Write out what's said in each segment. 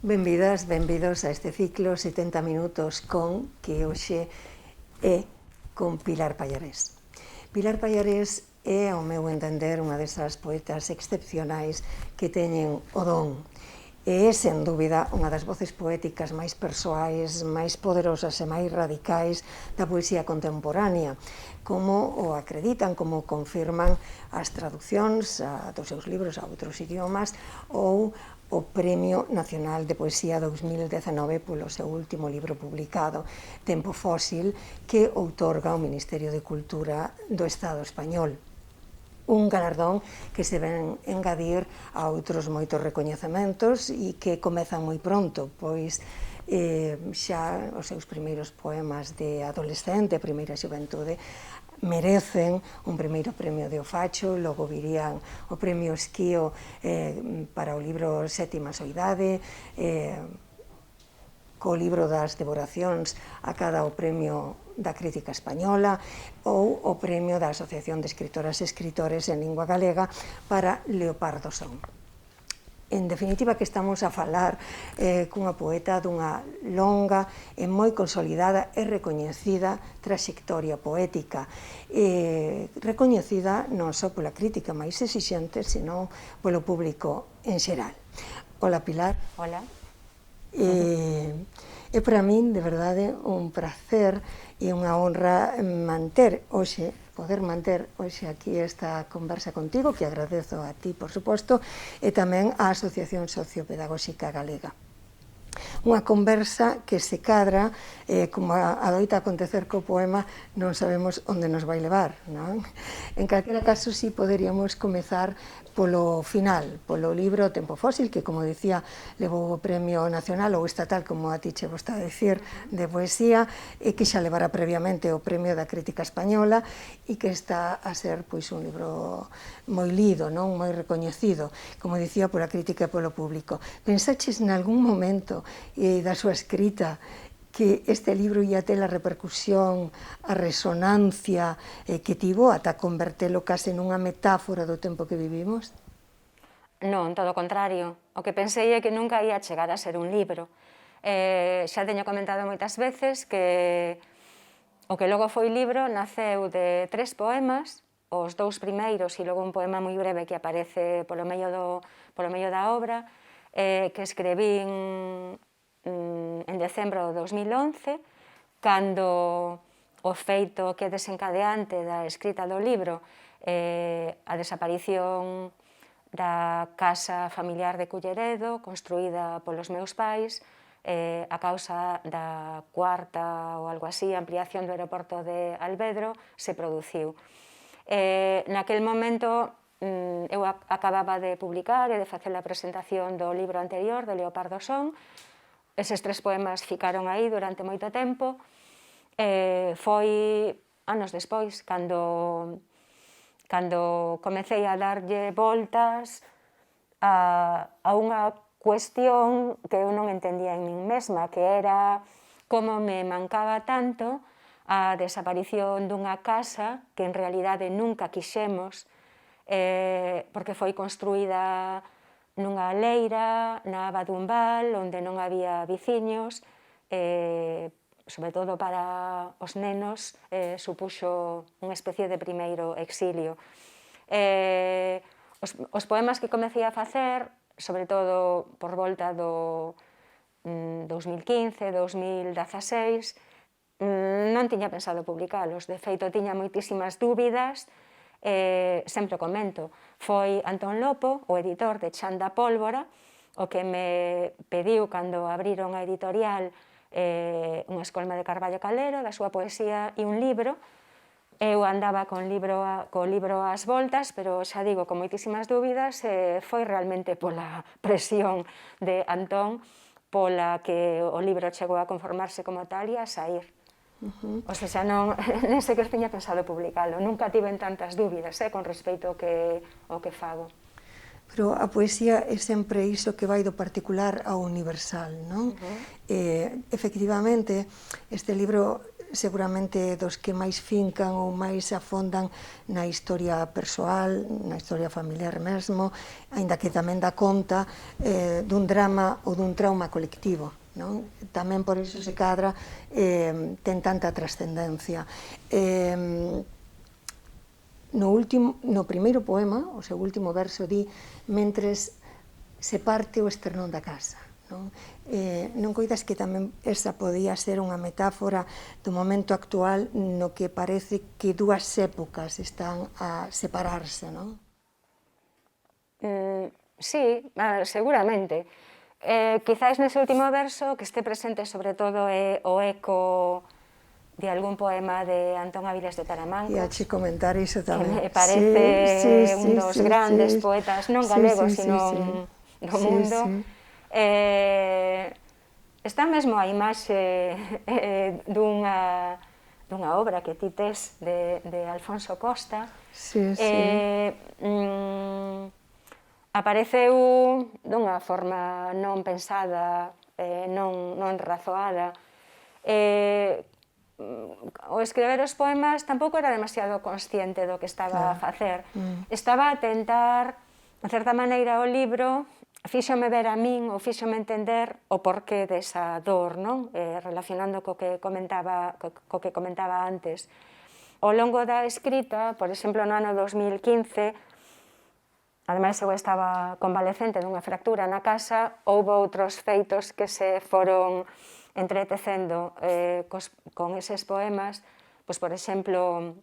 Benvidas, benvidos a este ciclo 70 minutos con que hoxe é con Pilar Pallarés. Pilar Pallarés é, ao meu entender, unha desas poetas excepcionais que teñen o don. E é, sen dúbida, unha das voces poéticas máis persoais, máis poderosas e máis radicais da poesía contemporánea, como o acreditan, como confirman as traduccións dos seus libros a outros idiomas ou o Premio Nacional de Poesía 2019 polo seu último libro publicado, Tempo Fósil, que outorga o Ministerio de Cultura do Estado español. Un galardón que se ven engadir a outros moitos recoñecementos e que comezan moi pronto, pois xa os seus primeiros poemas de adolescente, primeira xuventude, merecen un primeiro premio de Ofacho, logo virían o premio Esquío para o libro Sétima Soidade, co libro das devoracións a cada o premio da crítica española ou o premio da Asociación de Escritoras e Escritores en Lingua Galega para Leopardo Son. En definitiva, que estamos a falar cunha poeta dunha longa e moi consolidada e recoñecida traxectoria poética, recoñecida non só pola crítica máis exixente, senón polo público en xeral. Hola, Pilar. Hola. É para min, de verdade, un placer e unha honra poder manter hoxe aquí esta conversa contigo, que agradezo a ti, por suposto, e tamén á Asociación Sociopedagóxica Galega. Unha conversa que se cadra, como adoita acontecer co poema, non sabemos onde nos vai levar, non? En calquera caso, si poderíamos comezar polo final, polo libro Tempo Fósil, que, como dicía, levou o Premio Nacional ou Estatal, como a ti che gusta decir, de poesía, e que xa levara previamente o Premio da Crítica Española e que está a ser pois un libro moi lido, non, moi recoñecido, como dicía, pola crítica e polo público. Pensaches nalgún momento da súa escrita que este libro ia ter a repercusión, a resonancia que tivo ata convertelo case nunha metáfora do tempo que vivimos? Non, todo o contrario. O que pensei é que nunca ia chegar a ser un libro. Xa teño comentado moitas veces que o que logo foi libro naceu de 3 poemas, os 2 primeiros e logo un poema moi breve que aparece polo medio da obra, que escrevín en decembro de 2011, cando o feito que é desencadeante da escrita do libro, a desaparición da casa familiar de Culleredo, construída polos meus pais, a causa da cuarta ou algo así, ampliación do aeroporto de Alvedro, se produciu. Naquel momento, eu acababa de publicar e de facer a presentación do libro anterior, de Leopardo Son. Eses 3 poemas ficaron aí durante moito tempo. Foi anos despois, cando comecei a darlle voltas a unha cuestión que eu non entendía en min mesma, que era como me mancaba tanto a desaparición dunha casa que en realidade nunca quixemos, porque foi construída nunha leira, na aba dun val, onde non había viciños, sobre todo para os nenos, supuxo unha especie de primeiro exilio. Os poemas que comecei a facer, sobre todo por volta do 2015, 2016, non tiña pensado publicalos. De feito, tiña moitísimas dúbidas. Sempre comento, foi Antón Lopo, o editor de Chan da Pólvora, o que me pediu cando abriron a editorial unha escolma de Carballo Calero, da súa poesía e un libro. Eu andaba co libro ás voltas, pero xa digo, con moitísimas dúbidas, foi realmente pola presión de Antón pola que o libro chegou a conformarse como tal e a sair. O sea, non sequer tiña pensado publicalo, nunca tiven tantas dúbidas con respecto ao que fago. Pero a poesía é sempre iso que vai do particular ao universal, non? Efectivamente, este libro seguramente dos que máis fincan ou máis afondan na historia persoal, na historia familiar mesmo, aínda que tamén dá conta dun drama ou dun trauma colectivo, non? Tamén por iso se cadra ten tanta trascendencia. No primeiro poema, o seu último verso, di: mentres se parte o esternón da casa. Non coidas que tamén esa podía ser unha metáfora do momento actual no que parece que dúas épocas están a separarse, non? Sí, seguramente. Quizás nese último verso que este presente sobre todo é o eco de algún poema de Antón Avilés de Taramancos. E a che comentar iso tamén. Que me parece un dos grandes poetas, non galegos, sino do mundo. Está mesmo a imaxe dunha obra que ti tes de Alfonso Costa. Apareceu dunha forma non pensada, non razoada. O escrever os poemas tampouco era demasiado consciente do que estaba a facer. Estaba a tentar, de certa maneira, o libro fíxome ver a min ou fíxome entender o porqué desa dor, non? Relacionando co que comentaba antes. Ao longo da escrita, por exemplo, no ano 2015, ademais eu estaba convalecente dunha fractura na casa, houve outros feitos que se foron entretecendo con eses poemas, pois, por exemplo,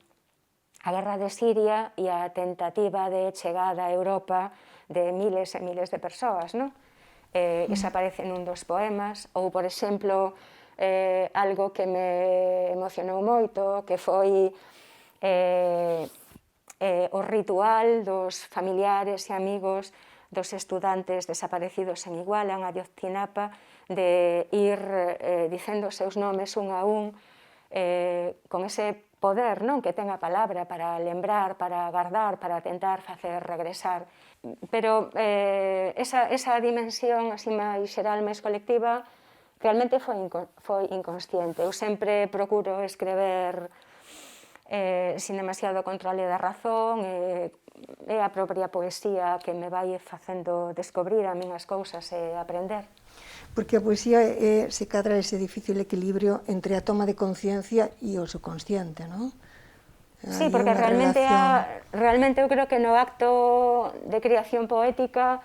a guerra de Siria e a tentativa de chegada a Europa de miles e miles de persoas, non? Iso aparece nun dos poemas, ou, por exemplo, algo que me emocionou moito, que foi o ritual dos familiares e amigos dos estudantes desaparecidos en Iguala, en Ayotzinapa, de ir dicendo os seus nomes un a un, con ese poder que ten a palabra para lembrar, para guardar, para tentar facer regresar. Pero esa dimensión así máis xeral, máis colectiva, realmente foi inconsciente. Eu sempre procuro escrever sin demasiado controle da razón, é a propia poesía que me vai facendo descobrir a min as cousas e aprender. Porque a poesía se cadra ese difícil equilibrio entre a toma de conciencia e o subconsciente, non? Sí, porque realmente eu creo que no acto de creación poética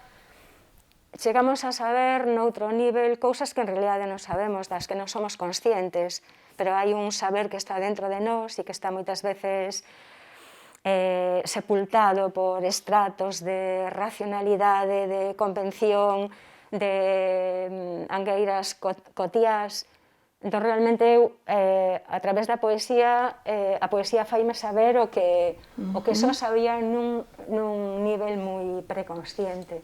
chegamos a saber noutro nivel cousas que en realidade non sabemos, das que non somos conscientes, pero hai un saber que está dentro de nós e que está moitas veces sepultado por estratos de racionalidade, de convención, de angueiras cotiás. Entón, realmente, eu, a través da poesía, a poesía faime saber o que só sabía nun nivel moi preconsciente.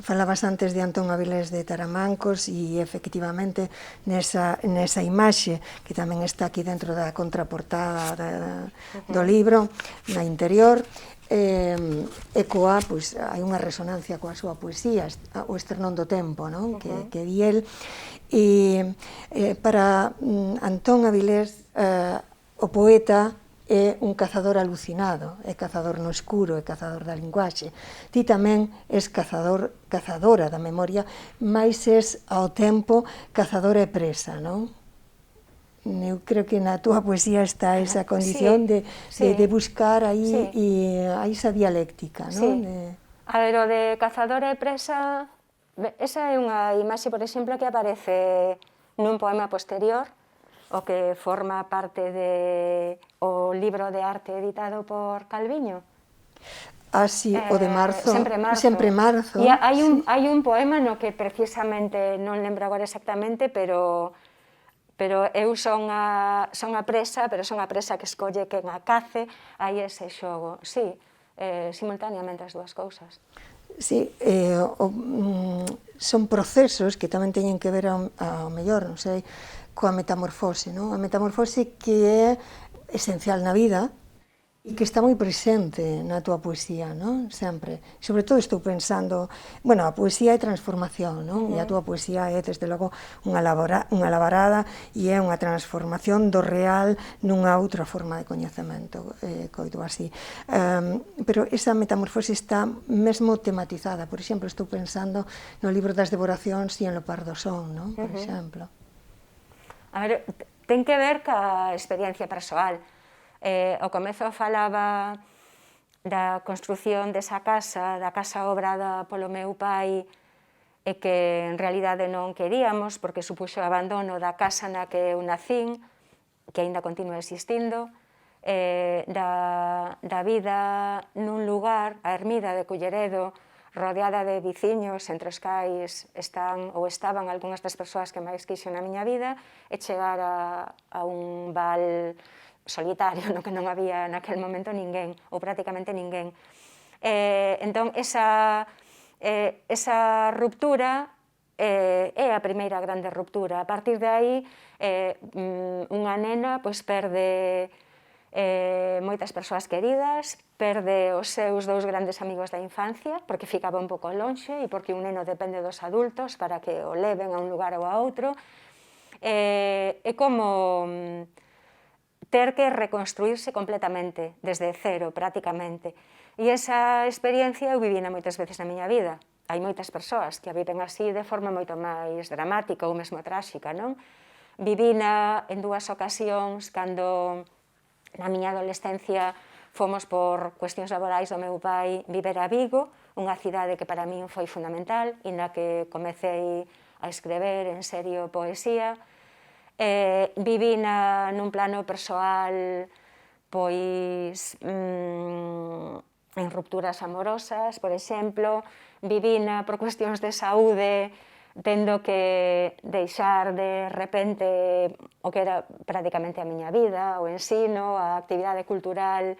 Falabas antes de Antón Avilés de Taramancos e, efectivamente, nesa imaxe que tamén está aquí dentro da contraportada do libro, na interior, ecoa, pois, hai unha resonancia coa súa poesía, o esternón do tempo, non? Que di el. E para Antón Avilés, o poeta é un cazador alucinado, é cazador no escuro, é cazador da linguaxe. Ti tamén és cazadora da memoria, mais és ao tempo cazadora e presa, non? Eu creo que na túa poesía está esa condición de buscar aí esa dialéctica, non? A ver, o de cazadora e presa, esa é unha imaxe, por exemplo, que aparece nun poema posterior, o que forma parte do libro de arte editado por Calviño. Ah, sí, o de marzo. Sempre marzo. E hai un poema no que precisamente, non lembro agora exactamente, pero eu son a presa, pero son a presa que escolle quen a cace, hai ese xogo. Sí, simultaneamente as dúas cousas. Sí, son procesos que tamén teñen que ver ao mellor, non sei, coa metamorfose, non? A metamorfose que é esencial na vida, E que está moi presente na túa poesía, non? Sempre. Sobre todo estou pensando, bueno, a poesía é transformación, non? E a túa poesía é, desde logo, unha labarada e é unha transformación do real nunha outra forma de coñecemento, coido así. Pero esa metamorfose está mesmo tematizada. Por exemplo, estou pensando no libro das devoracións e en Lo pardo son, non? Por exemplo. A ver, ten que ver ca experiencia persoal. Ao comezo falaba da construción desa casa, da casa obrada polo meu pai, e que en realidade non queríamos, porque supuxo o abandono da casa na que eu nacín, que aínda continúa existindo, da vida nun lugar, a ermida de Culleredo, rodeada de viciños, entre os cais están ou estaban algunhas das persoas que máis quixo na miña vida, e chegar a un val solitario, no que non había naquel momento ninguén, ou prácticamente ninguén. Entón, esa ruptura é a primeira grande ruptura. A partir de aí, unha nena perde moitas persoas queridas, perde os seus dous grandes amigos da infancia, porque ficaba un pouco lonxe e porque un neno depende dos adultos para que o leven a un lugar ou a outro. É como ter que reconstruirse completamente, desde cero, prácticamente. E esa experiencia eu vivina moitas veces na miña vida. Hai moitas persoas que a viven así de forma moito máis dramática ou mesmo tráxica, non? Vivina en dúas ocasións cando na miña adolescencia fomos por cuestións laborais do meu pai viver a Vigo, unha cidade que para min foi fundamental e na que comecei a escrever en serio poesía. Vivina nun plano persoal pois en rupturas amorosas, por exemplo, vivina por cuestións de saúde, tendo que deixar de repente o que era prácticamente a miña vida, o ensino, a actividade cultural,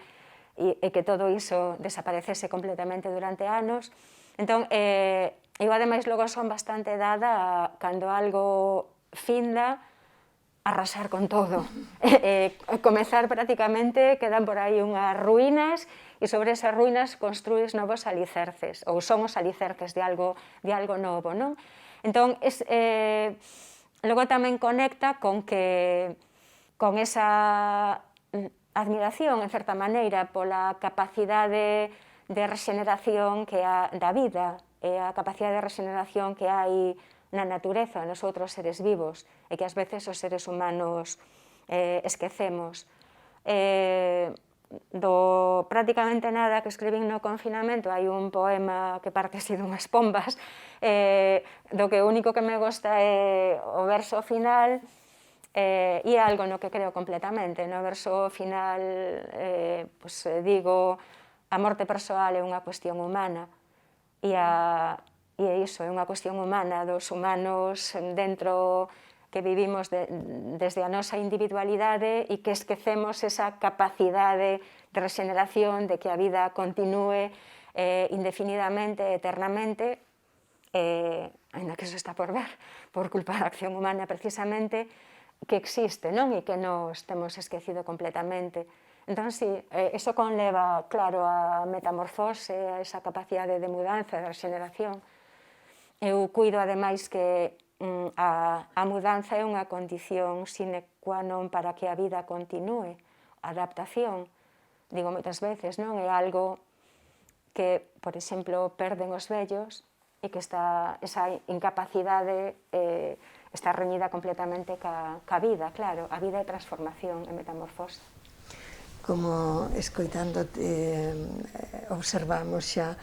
e que todo iso desaparecese completamente durante anos. Entón, eu ademais logo son bastante dada a, cando algo finda, arrasar con todo, comezar prácticamente, quedan por aí unhas ruínas e sobre esas ruínas construís novos alicerces, ou son os alicerces de algo novo, non? Entón, logo tamén conecta con esa admiración, en certa maneira, pola capacidade de regeneración que da vida, e a capacidade de regeneración que hai na natureza, nos outros seres vivos, e que ás veces os seres humanos esquecemos. Do prácticamente nada que escribín no confinamento, hai un poema que parte así dunhas pombas, do que o único que me gosta é o verso final, e é algo no que creo completamente. No verso final digo: a morte persoal é unha cuestión humana, e é iso, é unha cuestión humana dos humanos dentro que vivimos desde a nosa individualidade e que esquecemos esa capacidade de regeneración, de que a vida continúe indefinidamente, eternamente, ainda que eso está por ver, por culpa da acción humana precisamente, que existe, non? E que nos temos esquecido completamente. Entón, sí, eso conleva, claro, a metamorfose, a esa capacidade de mudanza, de regeneración. Eu cuido, ademais, que a mudanza é unha condición sine qua non para que a vida continúe. A adaptación, digo moitas veces, non? É algo que, por exemplo, perden os vellos e que esa incapacidade está reñida completamente ca vida, claro. A vida é transformación, é metamorfose. Como escoitándote observamos xa,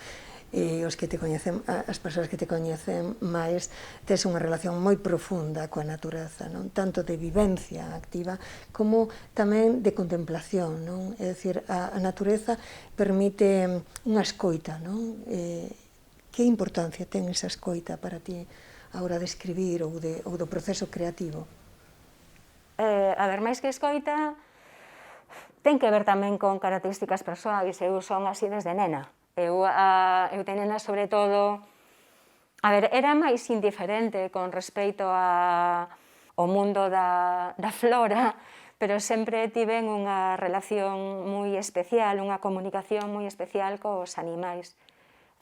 e os que te coñecen, as persoas que te coñecen máis, tes unha relación moi profunda coa natureza, non? Tanto de vivencia activa como tamén de contemplación, non? É dicir, a natureza permite unha escoita, non? Que importancia ten esa escoita para ti a hora de escribir ou do proceso creativo? A ver, máis que escoita, ten que ver tamén con características persoais. Eu son así desde nena. Eu de nena, sobre todo, a ver, era máis indiferente con respecto ao mundo da flora, pero sempre tiven unha relación moi especial, unha comunicación moi especial cos animais.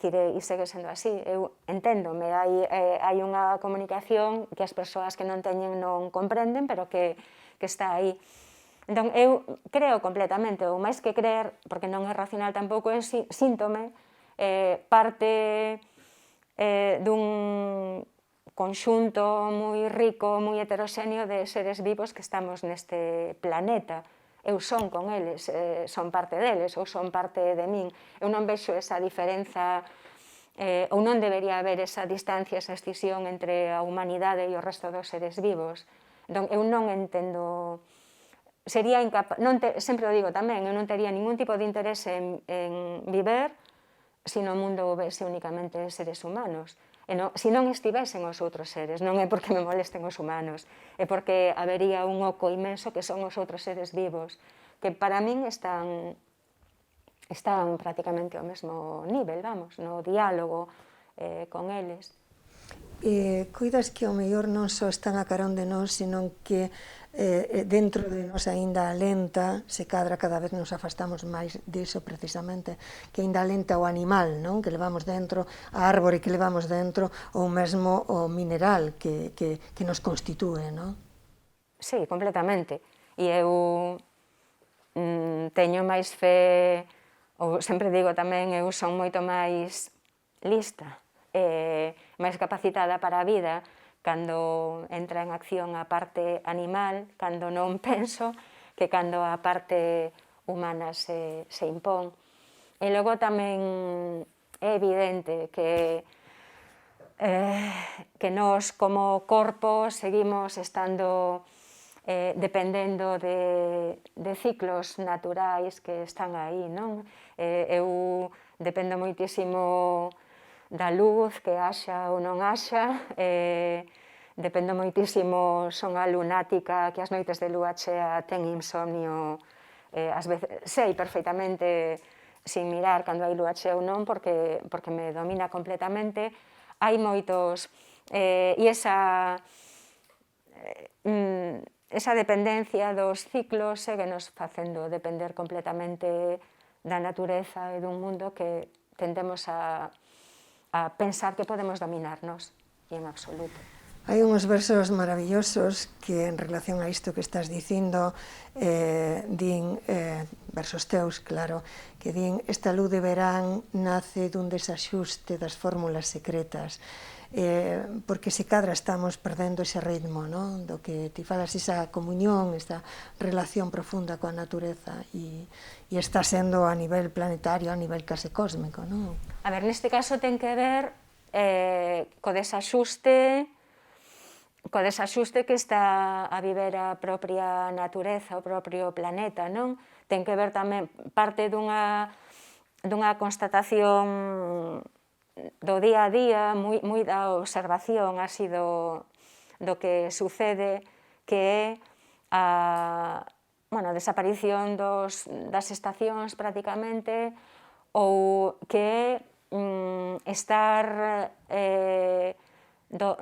E segue sendo así. Eu enténdome, hai unha comunicación que as persoas que non teñen non comprenden, pero que está aí. Entón, eu creo completamente, ou máis que creer, porque non é racional tampouco, eu síntome parte dun conxunto moi rico, moi heteroxéneo de seres vivos que estamos neste planeta. Eu son con eles, son parte deles, ou son parte de min. Eu non vexo esa diferenza, ou non debería haber esa distancia, esa escisión entre a humanidade e o resto dos seres vivos. Entón, eu non entendo... Sería incapaz, sempre o digo tamén, eu non tería ningún tipo de interese en viver se no mundo houvese únicamente seres humanos. Se non estivesen os outros seres, non é porque me molesten os humanos, é porque habería un oco inmenso que son os outros seres vivos, que para min están prácticamente ao mesmo nivel, vamos, no diálogo con eles. Coidas que ao mellor non só están a carón de nós, senón que dentro de nós aínda alenta, se cadra cada vez nos afastamos máis diso precisamente, que aínda alenta o animal, non? Que levamos dentro, a árbore que levamos dentro, ou mesmo o mineral que nos constitúe, non? Sí, completamente. E eu teño máis fe, ou sempre digo tamén, eu son moito máis lista, máis capacitada para a vida, cando entra en acción a parte animal, cando non penso, que cando a parte humana se impón. E logo tamén é evidente que nós como corpo seguimos estando dependendo de ciclos naturais que están aí, non? Eu dependo moitísimo da luz, que haxa ou non haxa, dependo moitísimo, son a lunática que as noites de lúa chea ten insomnio, ás veces sei perfeitamente sin mirar cando hai lúa chea ou non, porque me domina completamente. Hai moitos, e esa dependencia dos ciclos seguenos facendo depender completamente da natureza e dun mundo que tendemos a pensar que podemos dominarnos, e en absoluto. Hai uns versos maravillosos que en relación a isto que estás dicindo din, versos teus, claro, que din: esta luz de verán nace dun desaxuste das fórmulas secretas, porque se cadra estamos perdendo ese ritmo, non? Do que ti falas, esa comunión, esa relación profunda coa natureza, e está sendo a nivel planetario, a nivel case cósmico, non? A ver, neste caso ten que ver co desaxuste que está a viver a propia natureza, o propio planeta, non? Ten que ver tamén parte dunha constatación do día a día, moi da observación así do que sucede, que é a desaparición das estacións prácticamente, ou que é estar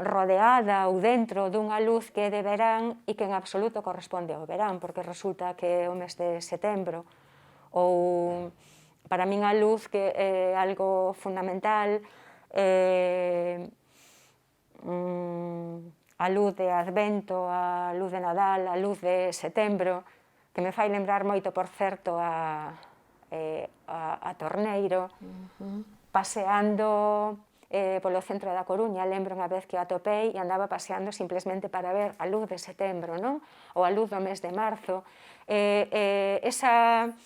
rodeada ou dentro dunha luz que é de verán e que en absoluto corresponde ao verán, porque resulta que é o mes de setembro. Ou para min a luz, que é algo fundamental, a luz de Advento, a luz de Nadal, a luz de setembro, que me fai lembrar moito, por certo, a Torneiro, paseando polo centro da Coruña. Lembro unha vez que a atopei e andaba paseando simplemente para ver a luz de setembro, non? Ou a luz do mes de marzo. Esa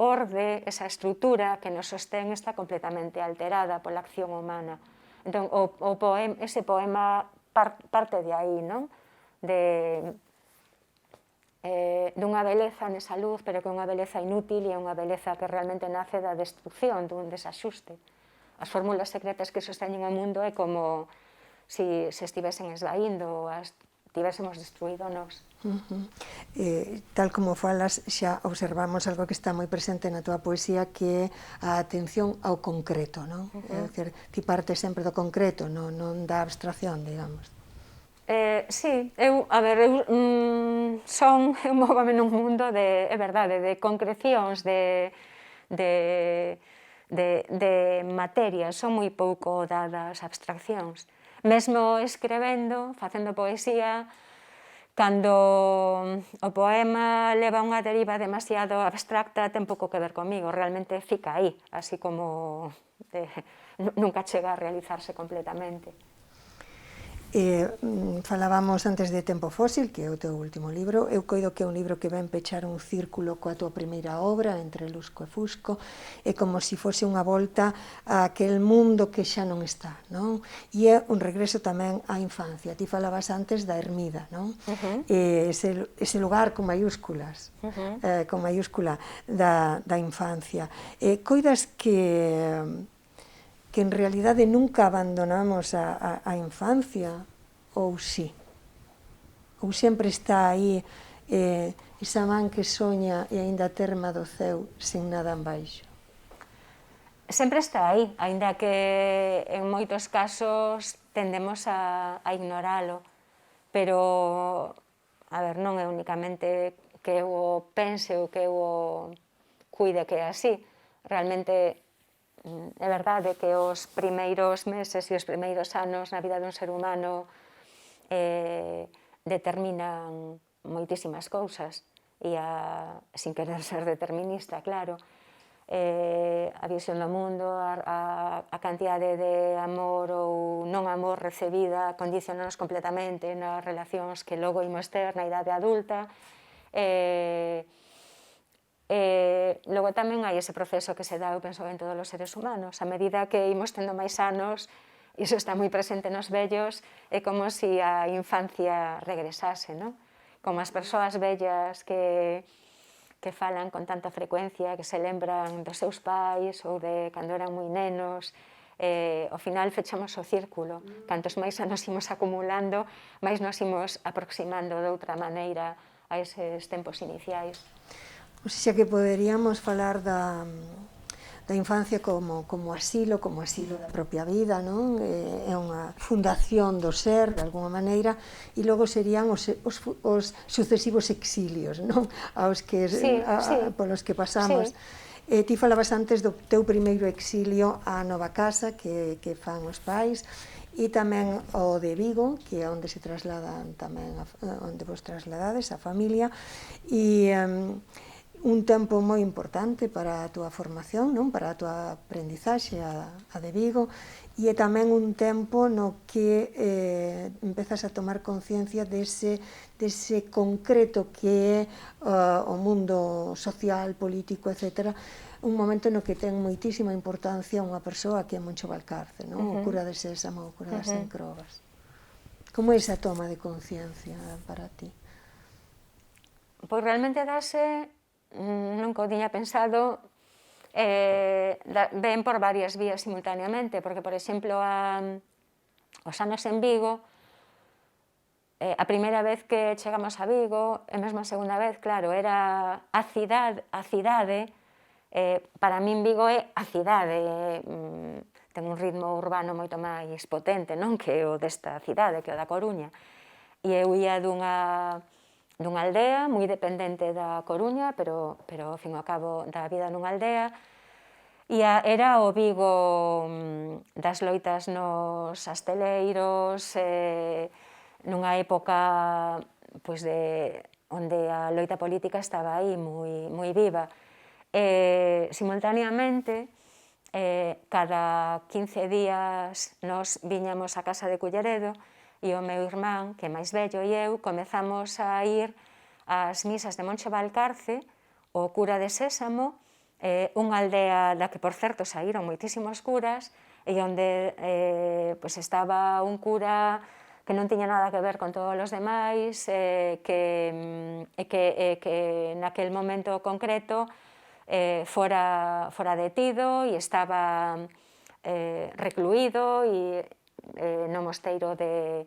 orde, esa estrutura que nos sostén está completamente alterada pola acción humana. Entón, ese poema parte de aí, non? Dunha beleza nesa luz, pero que é unha beleza inútil e é unha beleza que realmente nace da destrucción, dun desaxuste. As fórmulas secretas que sosteñen o mundo é como se estivesen esvaíndo ou tivésemos destruído nós. Tal como falas, xa observamos algo que está moi presente na túa poesía, que é a atención ao concreto, non? É dicir, ti partes sempre do concreto, non da abstracción, digamos. Sí, eu móvome nun mundo de, é verdade, de concrecións, de materias, son moi pouco dadas abstraccións. Mesmo escrevendo, facendo poesía, cando o poema leva unha deriva demasiado abstracta, ten pouco que ver comigo, realmente fica aí, así como nunca chega a realizarse completamente. Falábamos antes de Tempo Fósil, que é o teu último libro. Eu coido que é un libro que ven pechar un círculo coa tua primeira obra, Entre Lusco e Fusco, é como se fose unha volta a aquel mundo que xa non está, non? E é un regreso tamén á infancia. Ti falabas antes da Ermida, non? Ese lugar con mayúsculas, con mayúscula da infancia. Coidas que en realidade nunca abandonamos a infancia, ou sí? Ou sempre está aí esa man que soña e aínda terma do ceu sen nada en baixo? Sempre está aí, aínda que en moitos casos tendemos a ignoralo, pero, a ver, non é únicamente que eu o pense ou que eu o cuide que é así, realmente é verdade que os primeiros meses e os primeiros anos na vida dun ser humano determinan moitísimas cousas, e sin querer ser determinista, claro, a visión do mundo, a cantidade de amor ou non amor recibida condicionanos completamente nas relacións que logo imos ter na idade adulta. Logo tamén hai ese proceso que se dá, eu penso, en todos os seres humanos. A medida que imos tendo máis anos, iso está moi presente nos vellos, é como se a infancia regresase, non? Como as persoas vellas que falan con tanta frecuencia, que se lembran dos seus pais ou de cando eran moi nenos, ao final fechamos o círculo. Cantos máis anos imos acumulando, máis nos imos aproximando de outra maneira a eses tempos iniciais. O sea que poderíamos falar da infancia como asilo da propia vida, non? É unha fundación do ser, de alguma maneira, e logo serían os sucesivos exilios, non? Polos que pasamos. Ti falabas antes do teu primeiro exilio á nova casa que fan os pais, e tamén o de Vigo, que é onde se trasladan tamén, onde vos trasladades a familia, e un tempo moi importante para a túa formación, non? Para a túa aprendizaxe, a de Vigo, e é tamén un tempo no que empezas a tomar conciencia dese concreto que é o mundo social, político, etc. Un momento no que ten moitísima importancia unha persoa que é Moncho Valcarce, non? O cura de Sésamo, o cura das Encrobas. Como é esa toma de conciencia para ti? Pois realmente dase, nunca o tiña pensado, ven por varias vías simultaneamente, porque, por exemplo, os anos en Vigo, a primeira vez que chegamos a Vigo, e mesmo a segunda vez, claro, era a cidade, para min Vigo é a cidade, ten un ritmo urbano moito máis potente, non, que o desta cidade, que o da Coruña, e eu ia dunha aldea moi dependente da Coruña, pero ao fin e ao cabo da vida nunha aldea, e era o Vigo das loitas nos asteleiros, nunha época onde a loita política estaba aí moi viva. Simultaneamente, cada 15 días nos viñamos á casa de Culleredo, e o meu irmán, que é máis vello, e eu comezamos a ir ás misas de Moncho Valcarce, o cura de Sésamo, unha aldea da que, por certo, saíron moitísimos curas, e onde estaba un cura que non tiña nada que ver con todos os demais, que naquel momento concreto fora detido e estaba recluído no mosteiro de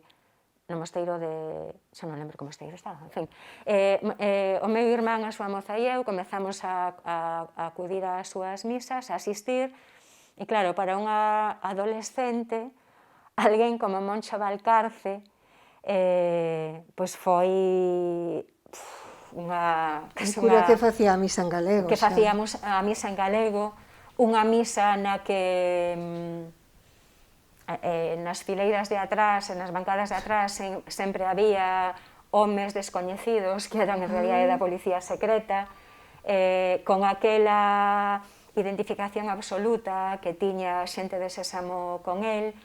xa non lembro que mosteiro estaba, en fin. O meu irmán, a súa moza e eu comezamos a acudir ás súas misas, a asistir, e claro, para unha adolescente, alguén como Moncho Valcarce, pois foi unha... Un cura que facía a misa en galego. Que facíamos a misa en galego, unha misa na que nas fileiras de atrás, nas bancadas de atrás, sempre había homes descoñecidos que eran en realidade da policía secreta, con aquela identificación absoluta que tiña xente de Sésamo con el.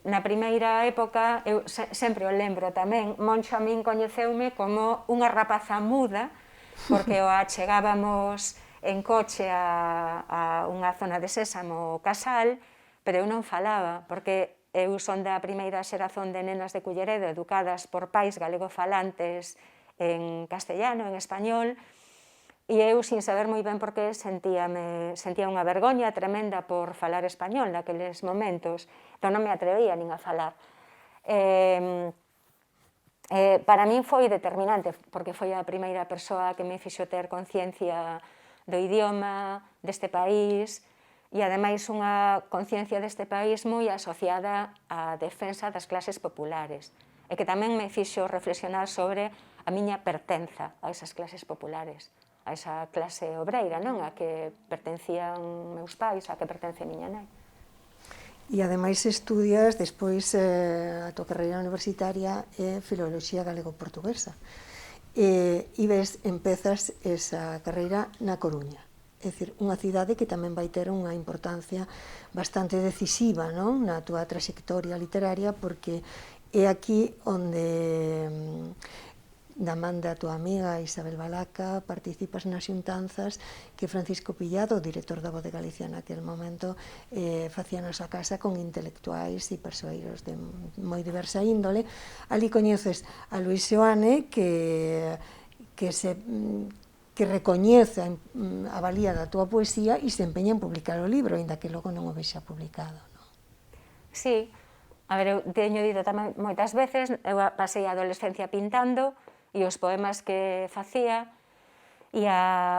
Na primeira época, eu sempre o lembro tamén, Moncho a min coñeceume como unha rapaza muda, porque o achegábamos en coche a unha zona de Sésamo, o Casal, pero eu non falaba, porque eu son da primeira xeración de nenas de Culleredo educadas por pais galego-falantes en castellano, en español, e eu, sin saber moi ben por qué, sentía unha vergoña tremenda por falar español naqueles momentos, entón non me atrevía nin a falar. Para min foi determinante, porque foi a primeira persoa que me fixo ter conciencia do idioma deste país, e ademais unha conciencia deste país moi asociada á defensa das clases populares, e que tamén me fixo reflexionar sobre a miña pertenza a esas clases populares, a esa clase obreira, non? A que pertencían meus pais, a que pertence a miña nai. E ademais estudias despois a tua carreira universitaria é Filoloxía galego-portuguesa. E empezas esa carreira na Coruña. É dicir, unha cidade que tamén vai ter unha importancia bastante decisiva, non? Na túa traxectoria literaria, porque é aquí onde, da man da túa amiga Isabel Balaca, participas nas xuntanzas que Francisco Pillado, o director da Voz de Galicia naquel momento, facía na súa casa con intelectuais e persoeiros de moi diversa índole. Ali coñeces a Luis Seoane, que recoñece a valía da túa poesía e se empeña en publicar o libro, aínda que logo non o vexa publicado. Sí, a ver, eu teño dito tamén moitas veces, eu pasei a adolescencia pintando, e os poemas que facía, e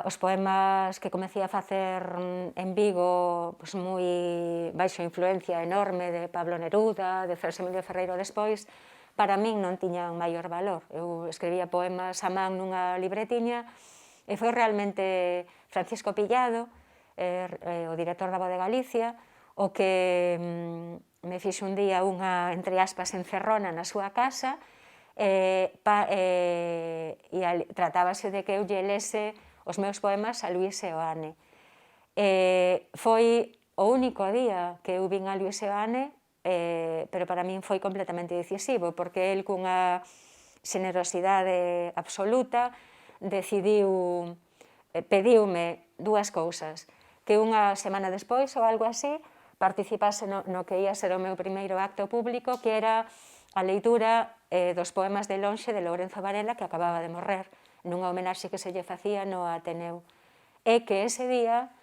os poemas que comecei a facer en Vigo, moi baixo influencia enorme de Pablo Neruda, de Celso Emilio Ferreiro despois, para min non tiñan maior valor. Eu escribía poemas a man nunha libretiña, e foi realmente Francisco Pillado, o director da Voz de Galicia, o que me fixo un día unha, entre aspas, encerrona na súa casa, e tratábase de que eu lle lese os meus poemas a Luis Seoane. Foi o único día que eu vin a Luis Seoane, pero para min foi completamente decisivo, porque el, cunha xenerosidade absoluta, pediume dúas cousas, que unha semana despois ou algo así participase no que ia ser o meu primeiro acto público, que era a leitura dos poemas de Lonxe de Lourenzo Varela, que acababa de morrer, nunha homenaxe que se lle facía no Ateneu, e que ese día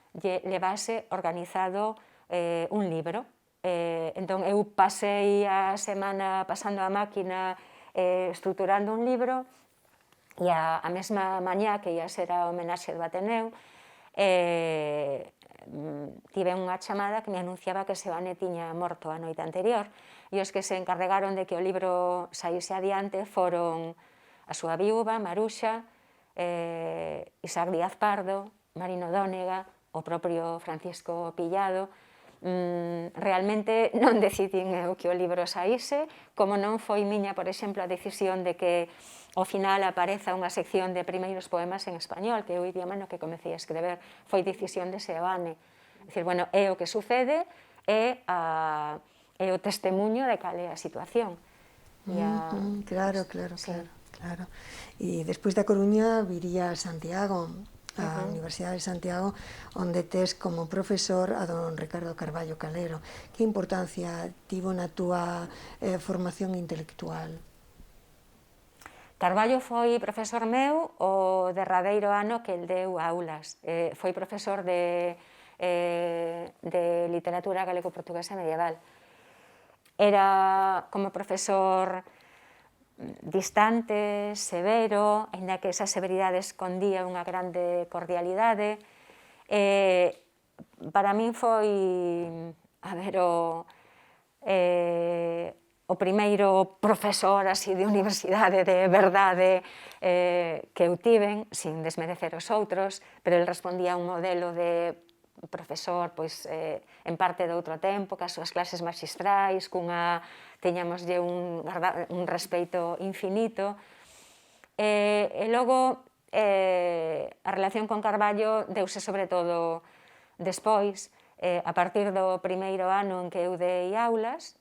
levase organizado un libro. Entón, eu pasei a semana pasando a máquina estruturando un libro, e a mesma mañá que ia ser a homenaxe do Ateneu, tive unha chamada que me anunciaba que Seoane tiña morto a noite anterior, e os que se encarregaron de que o libro saíse adiante foron a súa viúva, Maruxa, Isaac Díaz Pardo, Marino Dónega, o propio Francisco Pillado. Realmente non decidín eu que o libro saíse, como non foi miña, por exemplo, a decisión de que ao final apareza unha sección de primeiros poemas en español, que é o idioma no que comecei a escrever, foi decisión de Seoane. É dicir, bueno, é o que sucede, é o testemunho de cal é a situación. Claro. E despois da Coruña viría a Santiago, a Universidade de Santiago, onde tes como profesor a don Ricardo Carballo Calero. Que importancia tivo na túa formación intelectual? Carballo foi profesor meu o derradeiro ano que el deu aulas. Foi profesor de literatura galego-portuguesa medieval. Era como profesor distante, severo, aínda que esa severidade escondía unha grande cordialidade. Para min foi, o primeiro profesor así de universidade de verdade que eu tiven, sin desmerecer os outros, pero el respondía a un modelo de profesor pois en parte de outro tempo, cas súas clases maxistrais, teñamoslle un respeito infinito. E logo a relación con Carballo deuse sobre todo despois, a partir do primeiro ano en que eu dei aulas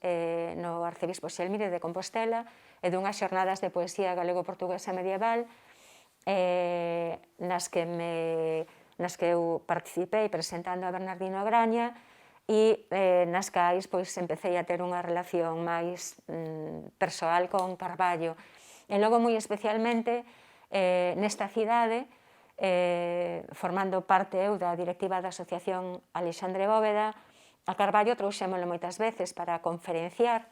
no Arcebispo Xelmire de Compostela e dunhas xornadas de poesía galego-portuguesa medieval nas que eu participei presentando a Bernardino Agraña e nas cais empecei a ter unha relación máis persoal con Carballo. E logo, moi especialmente, nesta cidade, formando parte eu da directiva da Asociación Alexandre Bóveda, a Carballo trouxémolo moitas veces para conferenciar,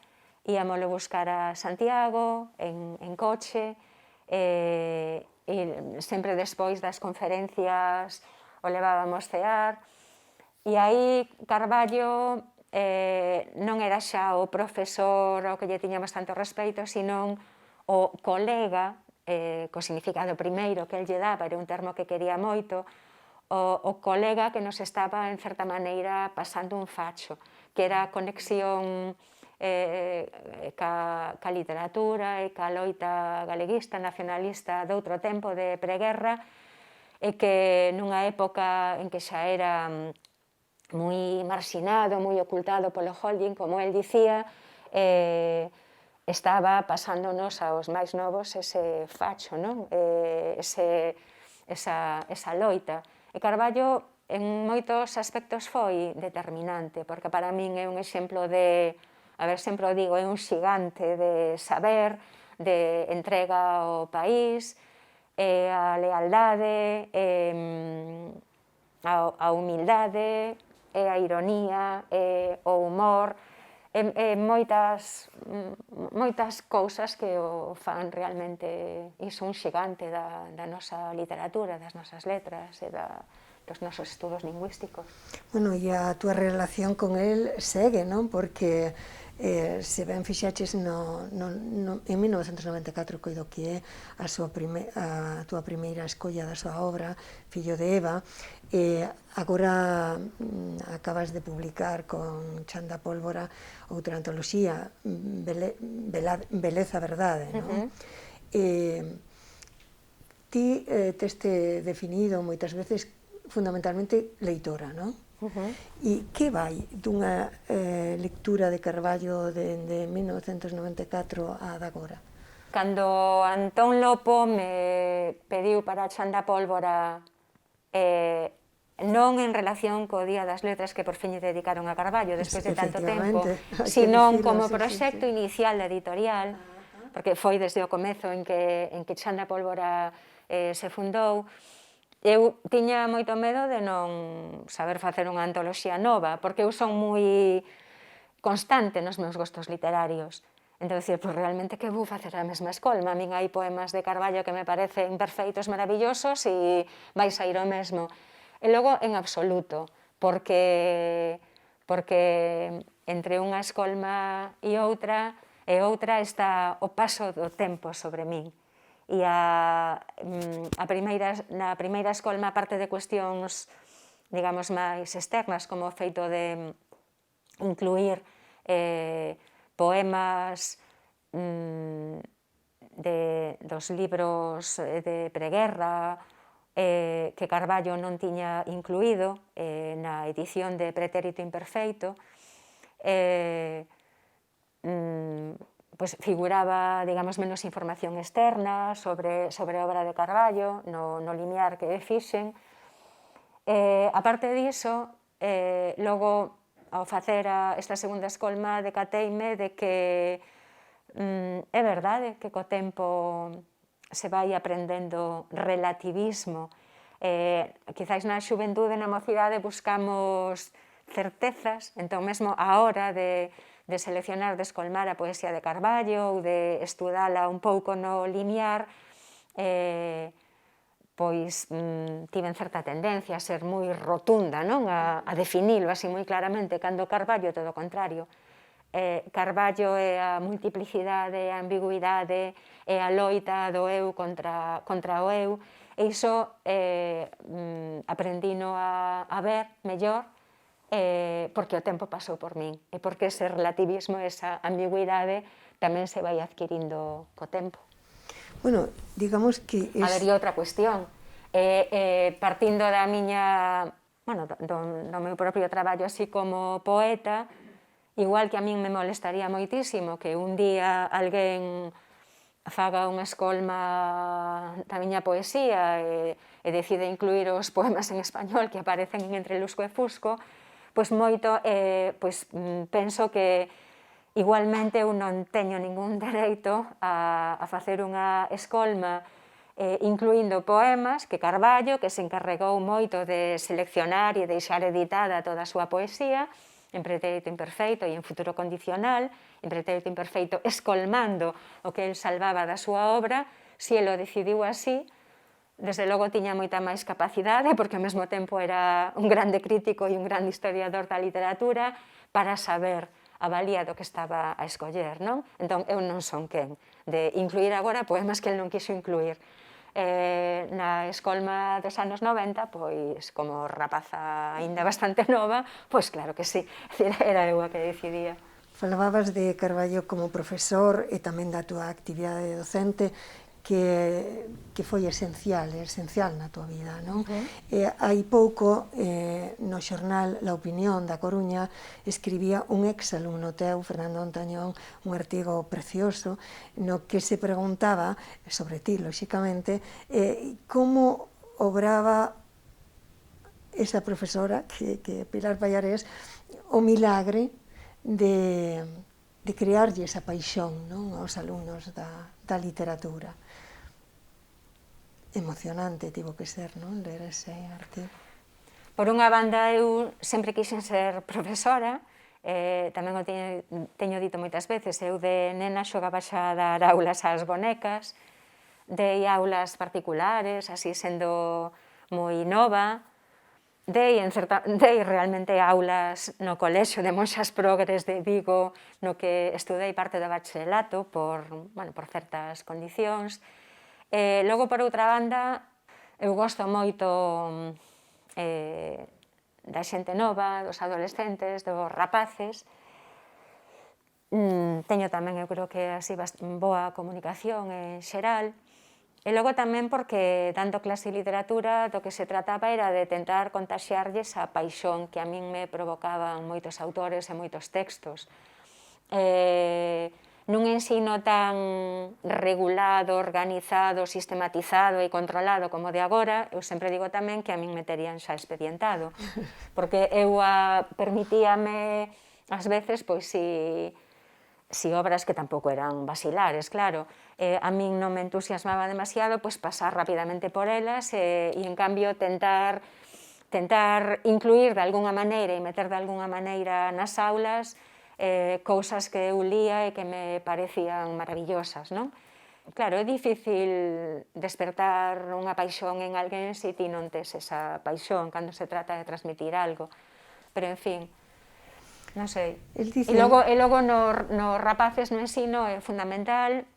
íamolo buscar a Santiago en coche, e sempre despois das conferencias o levábamos cear, e aí Carballo non era xa o profesor ao que lle tiñamos tanto respeito, senón o colega, co significado primeiro que el lle daba, era un termo que quería moito, o colega que nos estaba, en certa maneira, pasando un facho, que era a conexión ca literatura e ca loita galeguista, nacionalista doutro tempo de preguerra, e que nunha época en que xa era moi marxinado, moi ocultado polo holding, como el dicía, estaba pasándonos aos máis novos ese facho, esa loita. E Carballo, en moitos aspectos, foi determinante, porque para min é un exemplo de, a ver, sempre o digo, é un xigante de saber, de entrega ao país, a lealdade, a humildade, a ironía, o humor, moitas cousas que o fan realmente iso un xigante da nosa literatura, das nosas letras e dos nosos estudos lingüísticos. Bueno, e a túa relación con el segue, non? Porque se ben fixaches en 1994, coido que é a túa primeira escolla da súa obra, Fillo de Eva, agora acabas de publicar con Chanda Pólvora outra antoloxía, Beleza, Verdade, non? Ti teste definido moitas veces fundamentalmente leitora, non? E que vai dunha lectura de Carballo de 1994 a agora? Cando Antón Lopo me pediu para Chanda Pólvora, non en relación co Día das Letras que por fin lle dedicaron a Carballo despois de tanto tempo, senón como proxecto inicial da editorial, porque foi desde o comezo en que Chanda Pólvora se fundou. Eu tiña moito medo de non saber facer unha antoloxía nova, porque eu son moi constante nos meus gostos literarios. Entón, dicir, pois realmente que vou facer a mesma escolma? A min hai poemas de Carballo que me parecen perfeitos, maravillosos, e vai sair o mesmo. E logo, en absoluto, porque entre unha escolma e outra está o paso do tempo sobre min. E na primeira escolma, aparte de cuestións, digamos, máis externas, como o feito de incluir poemas dos libros de preguerra que Carballo non tiña incluído na edición de Pretérito Imperfeito, figuraba, digamos, menos información externa sobre a obra de Carballo, no limiar que fixen. A parte diso, logo, ao facer esta segunda escolma, decateime de que é verdade que co tempo se vai aprendendo relativismo. Quizás na xuventude, na mocidade, buscamos certezas, entón mesmo a hora de seleccionar, de escolmar a poesía de Carballo ou de estudala un pouco no limiar, pois tiven certa tendencia a ser moi rotunda, non? A definilo así moi claramente, cando Carballo todo o contrario. Carballo é a multiplicidade, a ambigüidade, é a loita do eu contra o eu, e iso aprendino a ver mellor porque o tempo pasou por min, e porque ese relativismo, esa ambigüidade, tamén se vai adquirindo co tempo. Bueno, digamos que... A ver, e outra cuestión, partindo da miña, bueno, do meu propio traballo así como poeta, igual que a min me molestaría moitísimo que un día alguén faga unha escolma da miña poesía e decide incluir os poemas en español que aparecen en Entre Lusco e Fusco, pois penso que igualmente eu non teño ningún dereito a facer unha escolma incluindo poemas que Carballo, que se encarregou moito de seleccionar e deixar editada toda a súa poesía, en pretérito imperfeito e en futuro condicional, en pretérito imperfeito escolmando o que el salvaba da súa obra, se el o decidiu así, desde logo tiña moita máis capacidade, porque ao mesmo tempo era un grande crítico e un grande historiador da literatura, para saber a valía do que estaba a escoller, non? Entón, eu non son quen de incluir agora poemas que el non quiso incluir. Na escolma dos anos 90, pois, como rapaza aínda bastante nova, pois claro que sí, era eu a que decidía. Falabas de Carballo como profesor e tamén da túa actividade docente, que foi esencial na túa vida, non? Hai pouco, no xornal La Opinión da Coruña, escribía un exalumno teu, Fernando Antañón, un artigo precioso, no que se preguntaba, sobre ti, lóxicamente, como obraba esa profesora, que Pilar Pallarés, o milagre de crearlle esa paixón aos alumnos da literatura. Emocionante tivo que ser, non, ler ese artigo. Por unha banda, eu sempre quixen ser profesora, tamén o teño dito moitas veces, eu de nena xogaba xa a dar aulas ás bonecas, dei aulas particulares, así sendo moi nova, dei realmente aulas no colexio de monxas progres de Vigo, no que estudei parte do bacharelato por certas condicións. Logo, por outra banda, eu gosto moito da xente nova, dos adolescentes, dos rapaces. Teño tamén, eu creo que así boa comunicación en xeral. E logo tamén porque, dando clase de literatura, do que se trataba era de tentar contaxiarlles a paixón que a min me provocaban moitos autores e moitos textos. Nun ensino tan regulado, organizado, sistematizado e controlado como de agora, eu sempre digo tamén que a min me terían xa expedientado, porque eu permitíame, ás veces, pois, si obras que tampouco eran basilares, claro, a min non me entusiasmaba demasiado, pois pasar rapidamente por elas e, en cambio, tentar incluir de algunha maneira e meter de algunha maneira nas aulas cousas que eu lía e que me parecían maravillosas, non? Claro, é difícil despertar unha paixón en alguén se ti non tes esa paixón cando se trata de transmitir algo, pero, en fin, non sei. E logo nos rapaces no ensino é fundamental.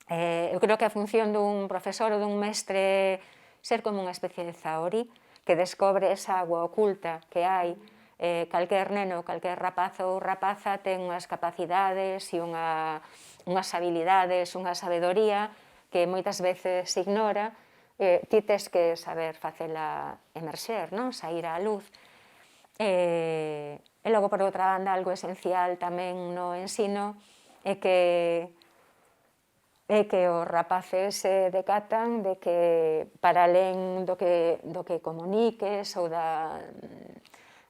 Eu creo que a función dun profesor ou dun mestre ser como unha especie de zahorí que descobre esa agua oculta que hai. Calquer neno, calquer rapaz ou rapaza ten unhas capacidades e unhas habilidades, unha sabedoría que moitas veces se ignora. Ti tes que saber facela emerxer, saír á luz. E logo, por outra banda, algo esencial tamén no ensino é que os rapaces se decatan de que, para alén do que comuniques ou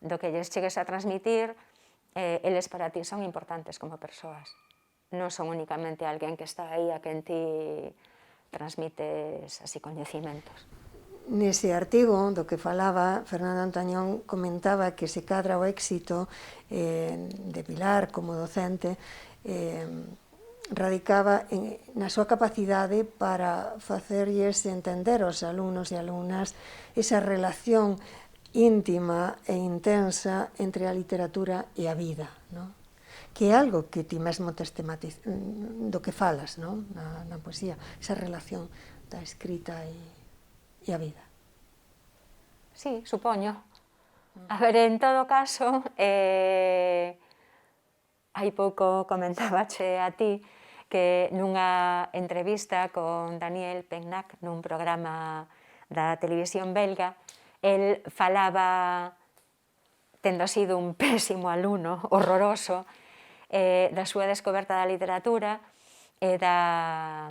do que lles chegues a transmitir, eles para ti son importantes como persoas. Non son únicamente alguén que está aí a quen ti transmites así coñecimentos. Nese artigo do que falaba, Fernando Antañón comentaba que se cadra o éxito de Pilar como docente radicaba na súa capacidade para facerlles entender aos alumnos e alumnas esa relación íntima e intensa entre a literatura e a vida, que é algo que ti mesmo do que falas, non? Na poesía, esa relación da escrita e a vida. Sí, supoño. A ver, en todo caso, hai pouco comentábache a ti que nunha entrevista con Daniel Pennac nun programa da televisión belga, el falaba, tendo sido un pésimo alumno, horroroso, da súa descoberta da literatura e da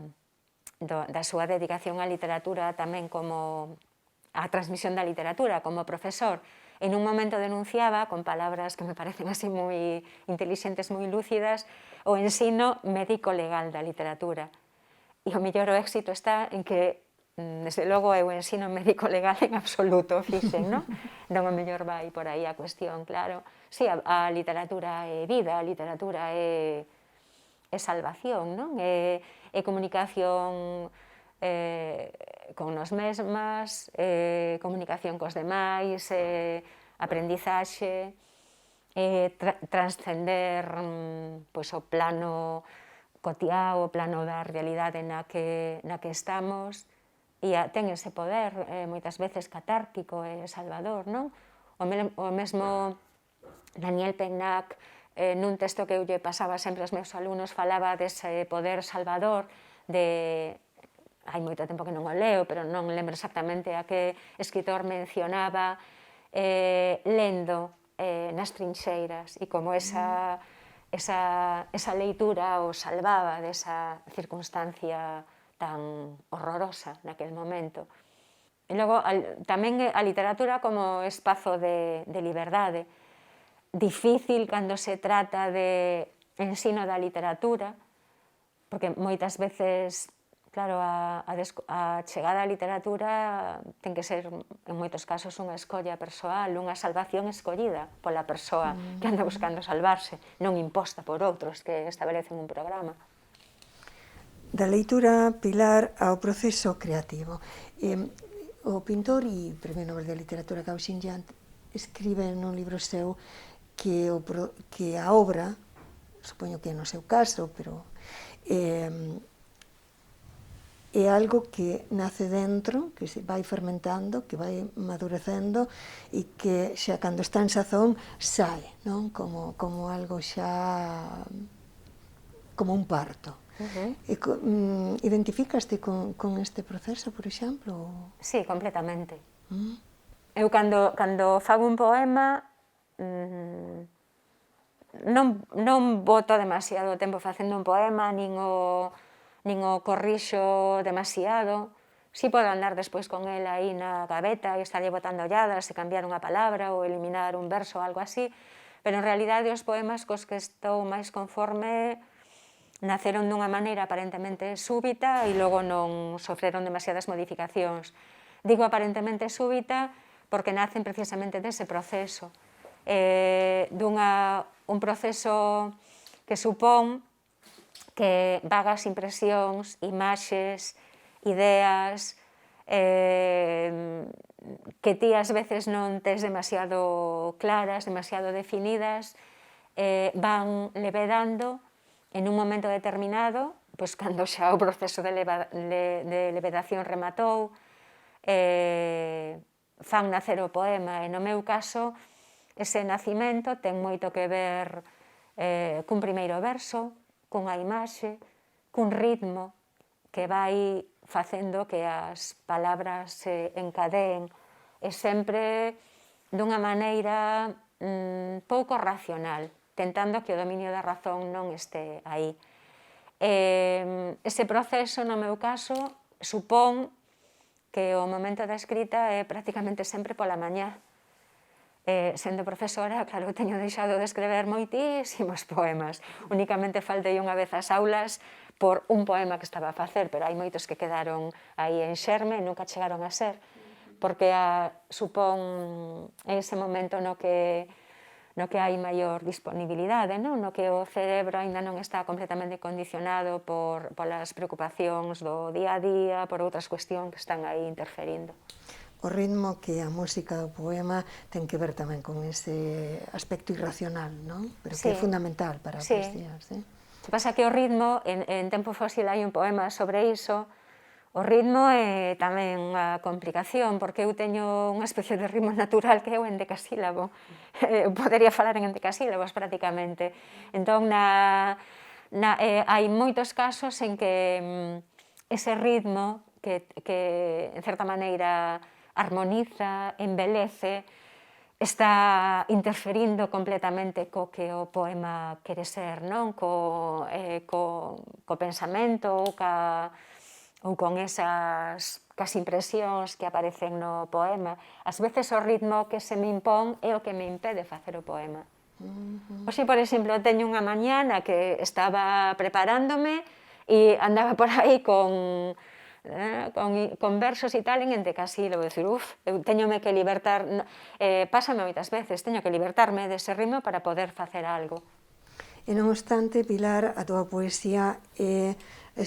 súa dedicación á literatura tamén como a transmisión da literatura como profesor. En un momento denunciaba, con palabras que me parecen así moi intelixentes, moi lúcidas, o ensino médico-legal da literatura. E o mellor o éxito está en que, desde logo, é o ensino médico-legal en absoluto, fixen, non? Non o mellor vai por aí a cuestión, claro. Si, a literatura é vida, a literatura é salvación, non? É comunicación con nos mesmas, comunicación cos demais, aprendizaxe, transcender o plano cotiá, o plano da realidade na que estamos, e ten ese poder moitas veces catárquico e salvador, non? O mesmo Daniel Pennac, nun texto que eu lle pasaba sempre aos meus alumnos, falaba dese poder salvador de... Hai moito tempo que non o leo, pero non lembro exactamente a que escritor mencionaba lendo nas trincheiras e como esa leitura o salvaba desa circunstancia tan horrorosa naquel momento. E logo, tamén a literatura como espazo de liberdade. Difícil cando se trata de ensino da literatura, porque moitas veces, claro, a chegada á literatura ten que ser, en moitos casos, unha escolla persoal, unha salvación escollida pola persoa que anda buscando salvarse, non imposta por outros que establecen un programa. Da leitura, Pilar, ao proceso creativo. O pintor e Premio Nobel de Literatura Gao Xinjiang escribe nun libro seu que a obra, supoño que no seu caso, pero é algo que nace dentro, que se vai fermentando, que vai madurecendo e que xa cando está en sazón sae, non? Como algo xa... como un parto. Identificaste con este proceso, por exemplo? Sí, completamente. Eu cando fago un poema non boto demasiado tempo facendo un poema, nin o corrixo demasiado. Si podo andar despois con el aí na gaveta e estarlle botando olladas e cambiar unha palabra ou eliminar un verso ou algo así, pero en realidade os poemas cos que estou máis conforme naceron dunha maneira aparentemente súbita e logo non sofreron demasiadas modificacións. Digo aparentemente súbita porque nacen precisamente dese proceso, un proceso que supón que vagas impresións, imaxes, ideas, que ti ás veces non tes demasiado claras, demasiado definidas, van levedando en un momento determinado, pois cando xa o proceso de levedación rematou, fan nacer o poema, e no meu caso ese nacimento ten moito que ver cun primeiro verso, cunha imaxe, cun ritmo que vai facendo que as palabras se encadeen e sempre dunha maneira pouco racional, tentando que o dominio da razón non este aí. Ese proceso, no meu caso, supón que o momento da escrita é prácticamente sempre pola mañá. Sendo profesora, claro, teño deixado de escrever moitísimos poemas. Únicamente faltei unha vez ás aulas por un poema que estaba a facer, pero hai moitos que quedaron aí en xerme e nunca chegaron a ser, porque supón ese momento no que hai maior disponibilidade, no que o cerebro aínda non está completamente condicionado polas preocupacións do día a día, por outras cuestións que están aí interferindo. o ritmo que a música do poema ten que ver tamén con ese aspecto irracional, non? Pero que é fundamental para a poesía, sí. O que pasa que o ritmo, en Tempo Fósil hai un poema sobre iso, o ritmo é tamén unha complicación, porque eu teño unha especie de ritmo natural que é o endecasílabo. Eu podería falar en endecasílabos prácticamente. Entón, hai moitos casos en que ese ritmo que en certa maneira armoniza, embelece, está interferindo completamente co que o poema quere ser, non? Co pensamento ou con esas impresións que aparecen no poema. Ás veces o ritmo que se me impón é o que me impede facer o poema. Hoxe, por exemplo, teño unha mañana que estaba preparándome e andaba por aí con versos e tal en endecasílabo, decir, eu teñome que libertar, pásame moitas veces, teño que libertarme dese ritmo para poder facer algo. E non obstante, Pilar, a tua poesía é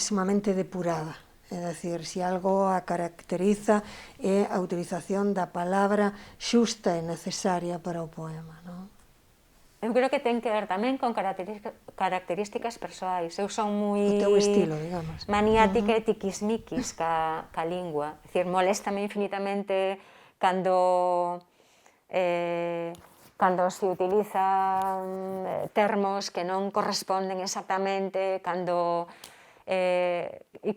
sumamente depurada, é dicir, se algo a caracteriza é a utilización da palabra xusta e necesaria para o poema, non? Eu creo que ten que ver tamén con características persoais. Eu son moi maniática e tiquismiquis ca lingua. É dicir, moléstame infinitamente cando se utilizan termos que non corresponden exactamente, e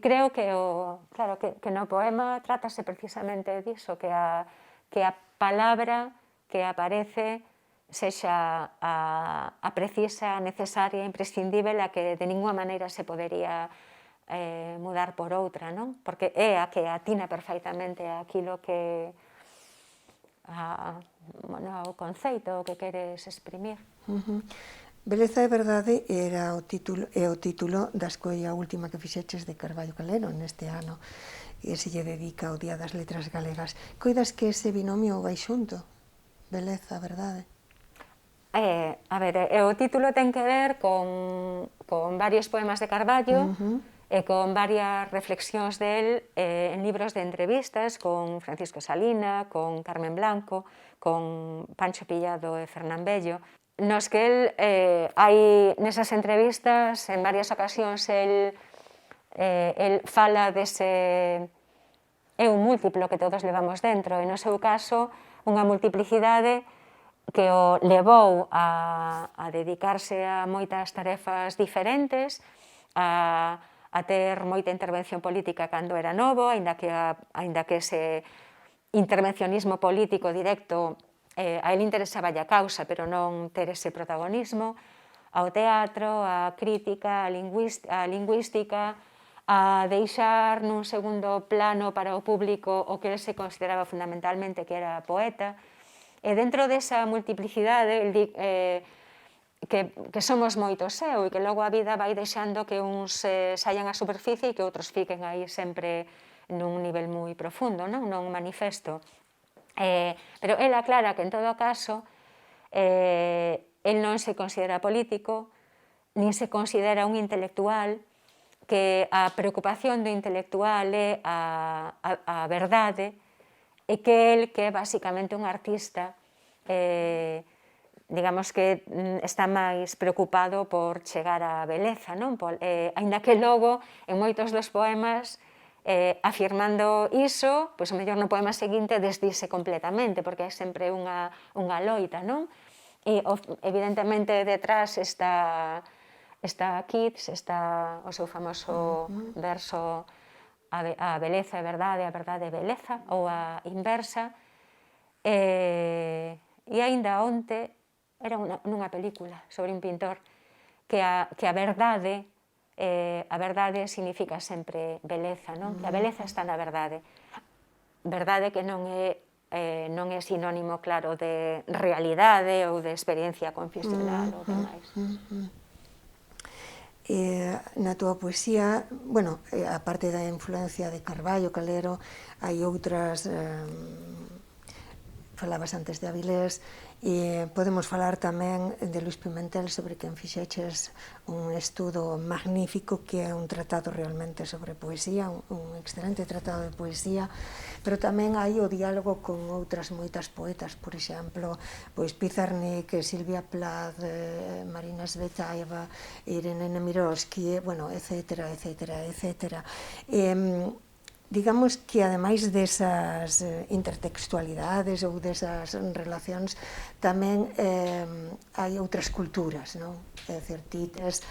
creo que no poema trátase precisamente diso, que a palabra que aparece sexa a precisa, necesaria, imprescindível, a que de ninguna maneira se podería mudar por outra, non? Porque é a que atina perfectamente aquilo que o conceito que queres exprimir. Beleza e verdade é o título da escolla última que fixeches de Carballo Calero neste ano, e se lle dedica ao Día das Letras Galegas. Coidas que ese binomio vai xunto? Beleza, verdade? A ver, o título ten que ver con varios poemas de Carballo e con varias reflexións del en libros de entrevistas con Francisco Salina, con Carmen Blanco, con Pancho Pillado e Fernán Bello, nos que hai nesas entrevistas, en varias ocasións, el fala dese é un múltiplo que todos levamos dentro, e no seu caso unha multiplicidade que o levou a dedicarse a moitas tarefas diferentes, a ter moita intervención política cando era novo, aínda que ese intervencionismo político directo a él interesaba a causa, pero non ter ese protagonismo, ao teatro, á crítica, á lingüística, a deixar nun segundo plano para o público o que él se consideraba fundamentalmente que era poeta. E dentro desa multiplicidade, el di que somos moitos e que logo a vida vai deixando que uns saian á superficie e que outros fiquen aí sempre nun nivel moi profundo, non manifesto. Pero el aclara que, en todo caso, el non se considera político, nin se considera un intelectual, que a preocupación do intelectual é a verdade, e que el, que é basicamente un artista, digamos que está máis preocupado por chegar á beleza, non? Aínda que logo, en moitos dos poemas, afirmando iso, pois o mellor no poema seguinte desdise completamente, porque é sempre unha loita, non? E evidentemente detrás está Keats, está o seu famoso verso a beleza é verdade, a verdade é beleza, ou a inversa, e aínda onte era nunha película sobre un pintor que a verdade significa sempre beleza, non? Que a beleza está na verdade. Verdade que non é sinónimo, claro, de realidade ou de experiencia confesional ou demais. Na túa poesía, bueno, aparte da influencia de Carballo, Calero, hai outras falabas antes de Avilés, e podemos falar tamén de Luis Pimentel, sobre quen fixeches un estudo magnífico, que é un tratado realmente sobre poesía, un excelente tratado de poesía, pero tamén hai o diálogo con outras moitas poetas, por exemplo, pois Pizarnik, Silvia Plath, Marina Svetaeva, Irene Nemirovsky, bueno, etcétera, etcétera, etcétera. Digamos que, ademais desas intertextualidades ou desas relacións, tamén hai outras culturas, non? É dicir, ti tes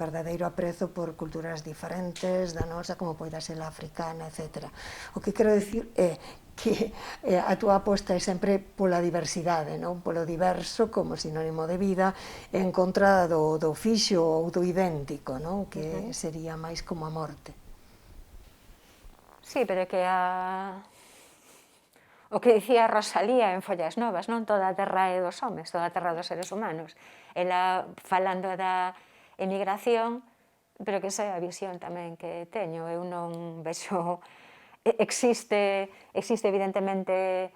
verdadeiro aprezo por culturas diferentes da nosa, como poida ser a africana, etc. O que quero dicir é que a túa aposta é sempre pola diversidade, non? Polo diverso como sinónimo de vida, en contra do fixo ou do idéntico, non? Que sería máis como a morte. Sí, pero que o que dicía Rosalía en Follas Novas, non toda a terra é dos homes, toda a terra dos seres humanos. Ela falando da emigración, pero que esa é a visión tamén que teño. Eu non vexo... Existe evidentemente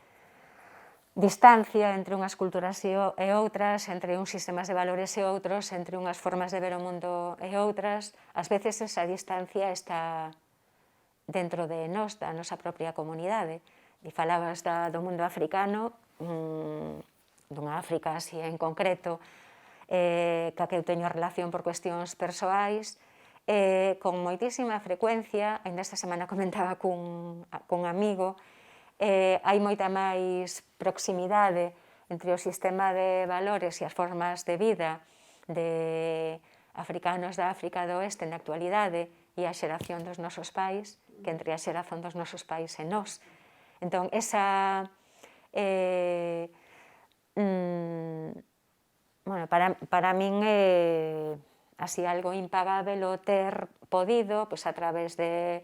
distancia entre unhas culturas e outras, entre uns sistemas de valores e outros, entre unhas formas de ver o mundo e outras. Ás veces esa distancia está dentro de nós, da nosa propia comunidade. E falabas do mundo africano, dunha África así en concreto, ca que eu teño relación por cuestións persoais, con moitísima frecuencia, ainda esta semana comentaba cun amigo, hai moita máis proximidade entre o sistema de valores e as formas de vida de africanos da África do Oeste na actualidade e a xeración dos nosos pais, que entre a xeración dos nosos pais e nós. Entón, esa... Bueno, para min é así algo impagável o ter podido, pois a través de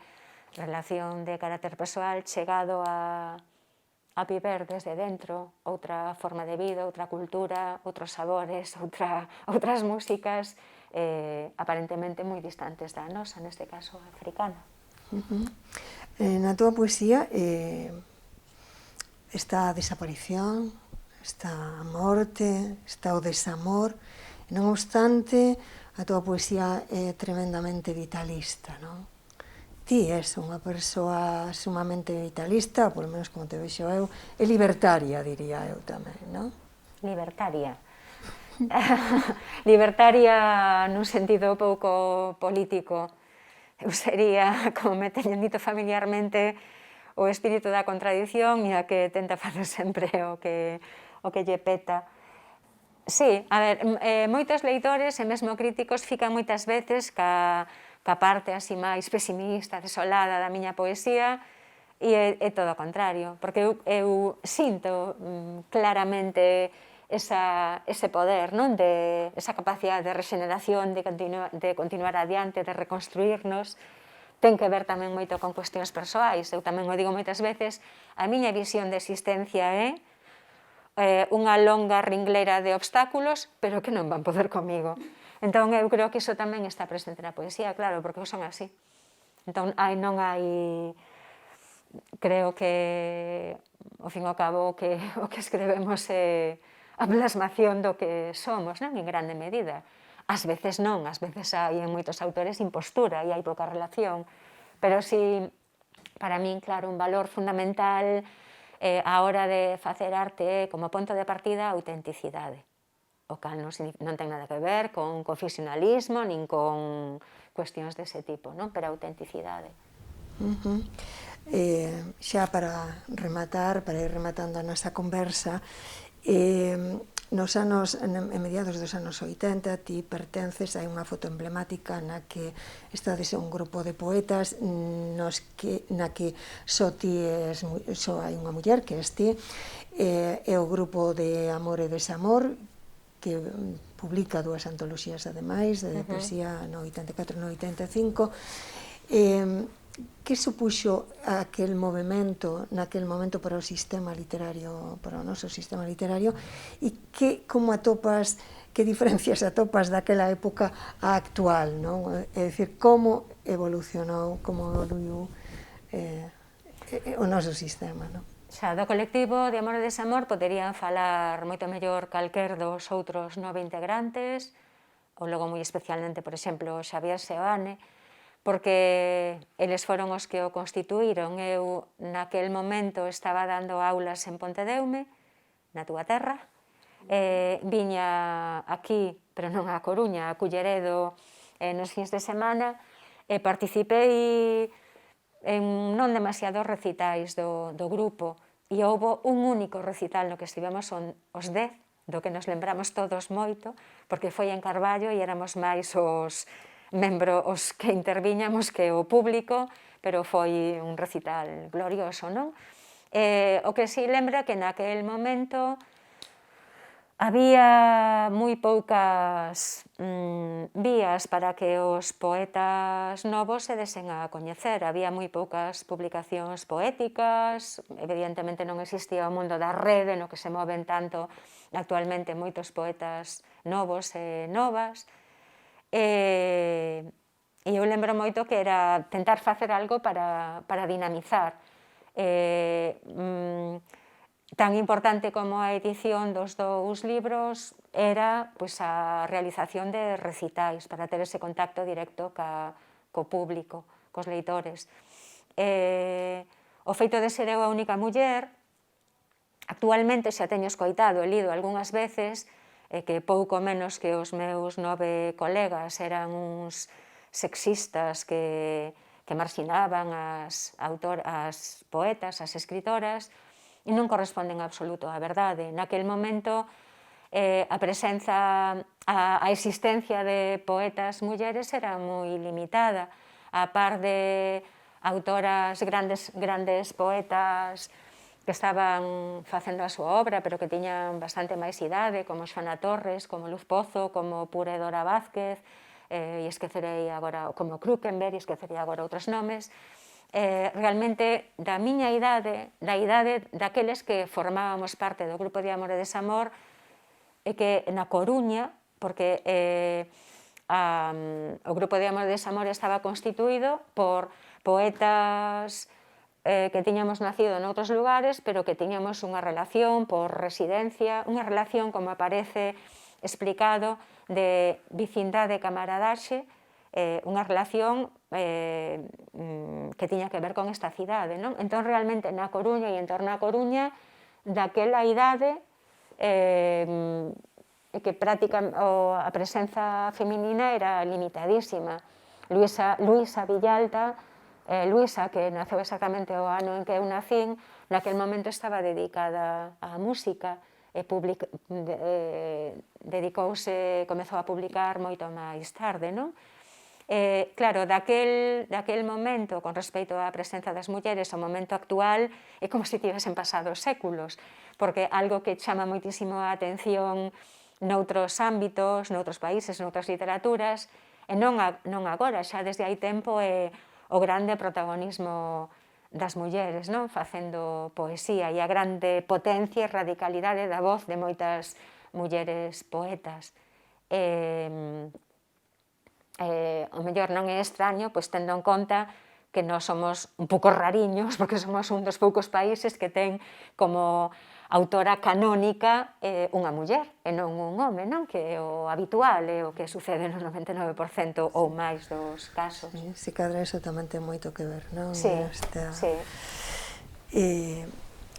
relación de carácter persoal, chegado a viver desde dentro outra forma de vida, outra cultura, outros sabores, outras músicas, aparentemente moi distantes da nosa, neste caso africana. Na túa poesía está a desaparición, está a morte, está o desamor, non obstante, a túa poesía é tremendamente vitalista, non? Ti és unha persoa sumamente vitalista, ou polo menos como te vexo eu, e libertaria, diría eu tamén, non? Libertaria. Libertaria nun sentido pouco político. Eu sería, como me teñen dito familiarmente, o espírito da contradición e a que tenta facer sempre o que lle peta. Sí, a ver, moitos leitores e mesmo críticos fican moitas veces ca parte así máis pesimista, desolada da miña poesía, e é todo o contrario, porque eu sinto claramente ese poder, non? Esa capacidade de regeneración, de continuar adiante, de reconstruirnos, ten que ver tamén moito con cuestións persoais. Eu tamén o digo moitas veces, a miña visión de existencia é unha longa ringleira de obstáculos, pero que non van poder comigo. Entón, eu creo que iso tamén está presente na poesía, claro, porque eu son así. Entón, non hai... Creo que, ao fin e ao cabo, o que escrevemos é a plasmación do que somos, non? En grande medida. Ás veces non, ás veces hai en moitos autores impostura e hai pouca relación, pero si, para min, claro, un valor fundamental a hora de facer arte como ponto de partida a autenticidade, o cal non ten nada que ver con confesionalismo nin con cuestións dese tipo, non? Pero a autenticidade. Xa para rematar, para ir rematando a nosa conversa, en mediados dos anos 80 ti pertences a unha foto emblemática na que estades un grupo de poetas na que só hai unha muller, que és ti, é o grupo de Amor e Desamor, que publica dúas antoloxías ademais, de poesía no 84 e no 85. Que supuxo aquel movimento naquel momento para o sistema literario, para o noso sistema literario, e como atopas, que diferencias atopas daquela época á actual, non? É dicir, como evolucionou, como evoluiu o noso sistema, non? Xa, do colectivo de Amor e Desamor poderían falar moito mellor calquer dos outros 9 integrantes, ou logo moi especialmente, por exemplo, Xavier Seoane, porque eles foron os que o constituíron. Eu, naquel momento, estaba dando aulas en Pontedeume, na túa terra, viña aquí, pero non a Coruña, a Culleredo, nos fins de semana, e participei en non demasiados recitais do grupo, e houbo un único recital no que estivemos os 10, do que nos lembramos todos moito, porque foi en Carballo e éramos máis os membros os que interviñamos que o público, pero foi un recital glorioso, non? O que si lembro é que naquel momento había moi poucas vías para que os poetas novos se desen a coñecer. Había moi poucas publicacións poéticas, evidentemente non existía o mundo da rede no que se moven tanto actualmente moitos poetas novos e novas. E eu lembro moito que era tentar facer algo para dinamizar. Tan importante como a edición dos dous libros era a realización de recitais para ter ese contacto directo co público, cos leitores. O feito de ser eu a única muller, actualmente xa teño escoitado e lido algunhas veces que pouco menos que os meus 9 colegas eran uns sexistas que marxinaban as poetas, as escritoras, e non corresponden en absoluto á verdade. Naquel momento, a presenza, a existencia de poetas mulleres era moi limitada. A par de autoras, grandes poetas que estaban facendo a súa obra, pero que tiñan bastante máis idade, como Xoana Torres, como Luz Pozo, como Pura Dora Vázquez, e esquecerei agora, como Krukenberg, e esquecerei agora outros nomes, realmente da miña idade, da idade daqueles que formábamos parte do grupo de Amor e Desamor, e que na Coruña, porque o grupo de Amor e Desamor estaba constituído por poetas que tiñamos nacido noutros lugares, pero que tiñamos unha relación por residencia, unha relación como aparece explicado de vecindade e camaradaxe, unha relación que tiña que ver con esta cidade, non? Entón, realmente, na Coruña e en torno a Coruña, daquela idade, que a presenza feminina era limitadísima. Luisa Villalta, Luisa, que naceu exactamente o ano en que eu nacín, naquel momento estaba dedicada á música, e comezou a publicar moito máis tarde, non? Claro, daquel momento, con respecto á presenza das mulleres, ao momento actual, é como se tivesen pasado séculos, porque algo que chama moitísimo a atención noutros ámbitos, noutros países, noutras literaturas, e non agora, xa desde hai tempo, é o grande protagonismo das mulleres, non? Facendo poesía, e a grande potencia e radicalidade da voz de moitas mulleres poetas. O mellor non é extraño, tendo en conta que nós somos un pouco rariños, porque somos un dos poucos países que ten como autora canónica unha muller e non un home, non? Que é o habitual, é o que sucede no 99% ou máis dos casos. Se cadra iso tamén ten moito que ver, non? Sí, sí.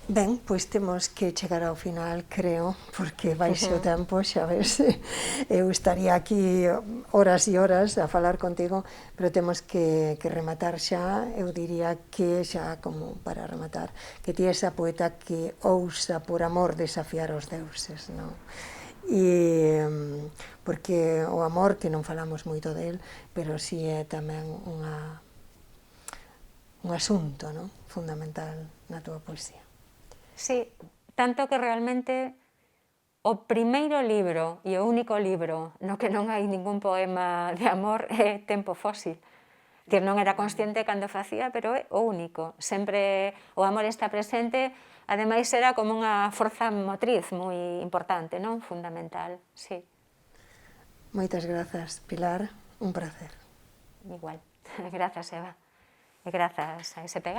Ben, pois temos que chegar ao final, creo, porque baixe o tempo, xa ves, eu estaría aquí horas e horas a falar contigo, pero temos que rematar xa. Eu diría que xa, como para rematar, que ti esa poeta que ousa por amor desafiar os deuses, non? Porque o amor, que non falamos moito del, pero si é tamén un asunto, non? Fundamental na túa poesía. Sí, tanto que realmente o primeiro libro e o único libro no que non hai ningún poema de amor é Tempo Fósil. Non era consciente cando facía, pero é o único. Sempre o amor está presente, ademais era como unha forza motriz moi importante, non? Fundamental, sí. Moitas grazas, Pilar, un placer. Igual. Grazas, Eva. E grazas a SPG.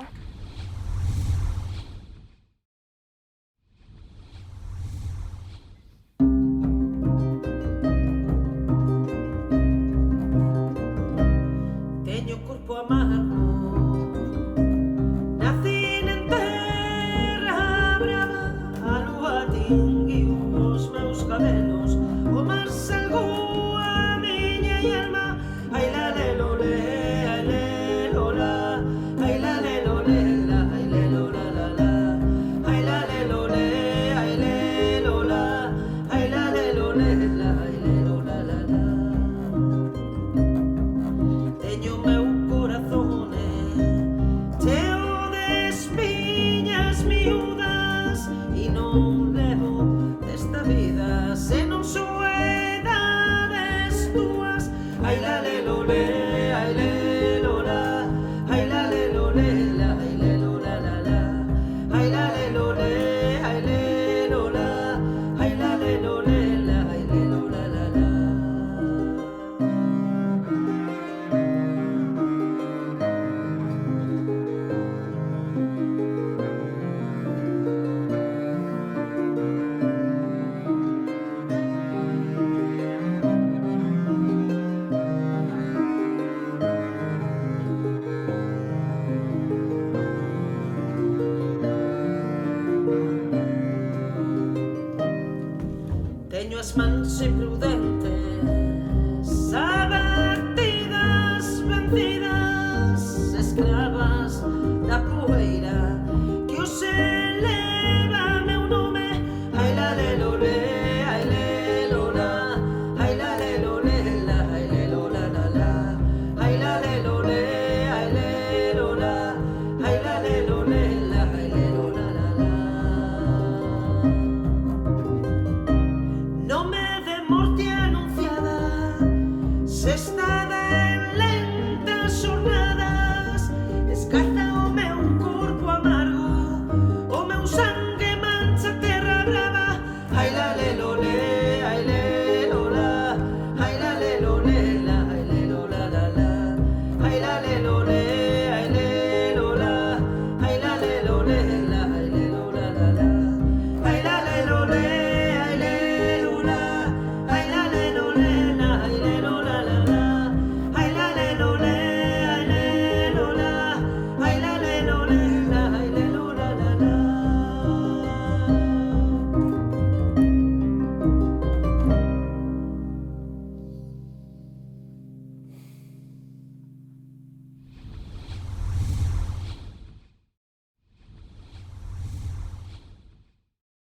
as mans sempre ho deixo